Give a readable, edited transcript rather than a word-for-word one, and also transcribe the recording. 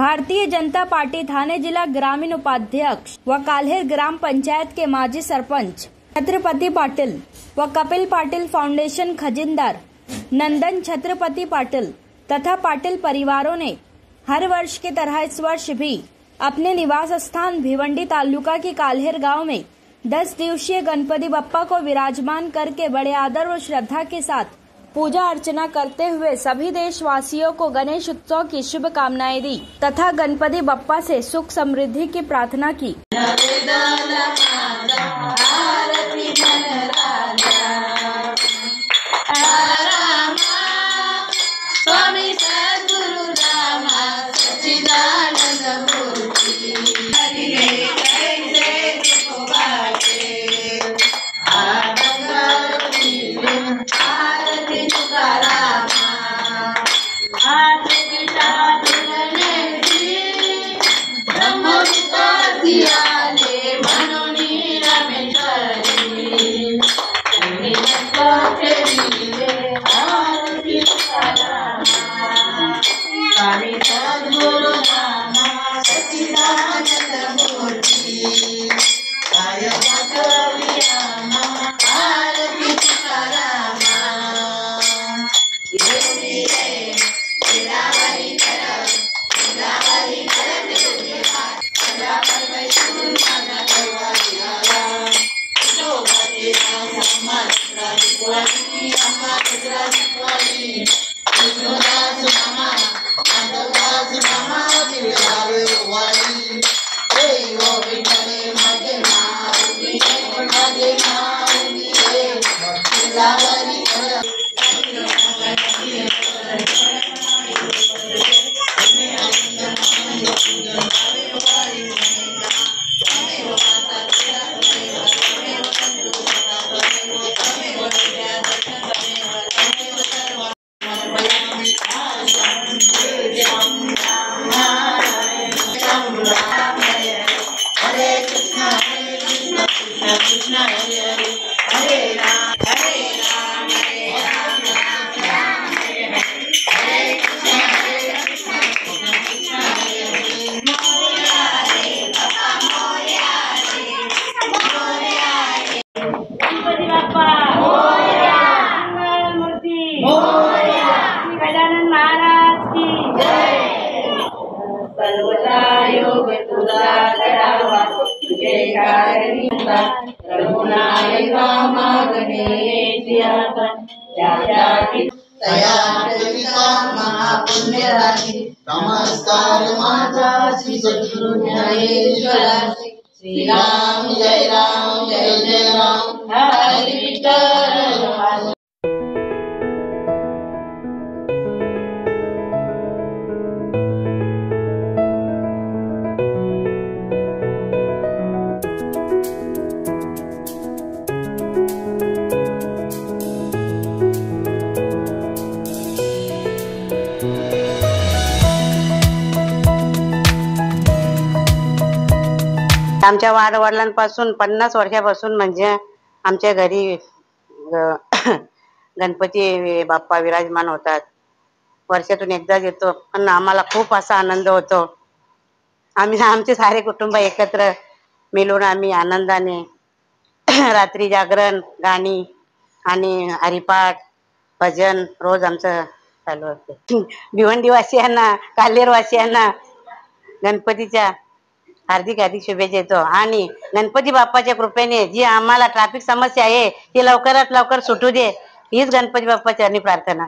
Bharatiya Janata party थाने जिला ग्रामीण उपाध्यक्ष व काल्हेर ग्राम पंचायत के माजी सरपंच छत्रपति पाटिल व कपिल पाटिल फाउंडेशन खजिनदार नंदन छत्रपति पाटिल तथा पाटिल परिवारों ने हर वर्ष की तरह इस वर्ष भी अपने निवास स्थान भिवंडी तालुका के काल्हेर गांव में 10 दिवसीय गणपति बप्पा को विराजमान करके बड़े आदर व श्रद्धा के साथ पूजा अर्चना करते हुए सभी देशवासियों को गणेश उत्सव की शुभकामनाएं दी तथा गणपति बप्पा से सुख समृद्धि की प्रार्थना की। नमस्कार माझा श्री सद्गुरु ज्ञानेश्वरा श्री राम जय राम हरी विठ्ठल। आमच्या वाडवडिलांपासून 50 वर्षापासून म्हणजे आमच्या घरी गणपती बाप्पा विराजमान होतात। वर्षातून एकदाच येतो पण आम्हाला खूप असा आनंद होतो। आमचे सारे कुटुंब एकत्र मिळून आम्ही आनंदाने रात्री जागरण गाणी आणि हरिपाठ भजन रोज आमचं चालू असते। भिवंडीवासियांना काल्हेरवासियांना गणपतीच्या हार्दिक शुभेच्छा देतो आणि गणपती बाप्पाच्या कृपेने जी आम्हाला ट्रॅफिक समस्या आहे ती लवकरात लवकर सुटू दे हीच गणपती बाप्पाची प्रार्थना।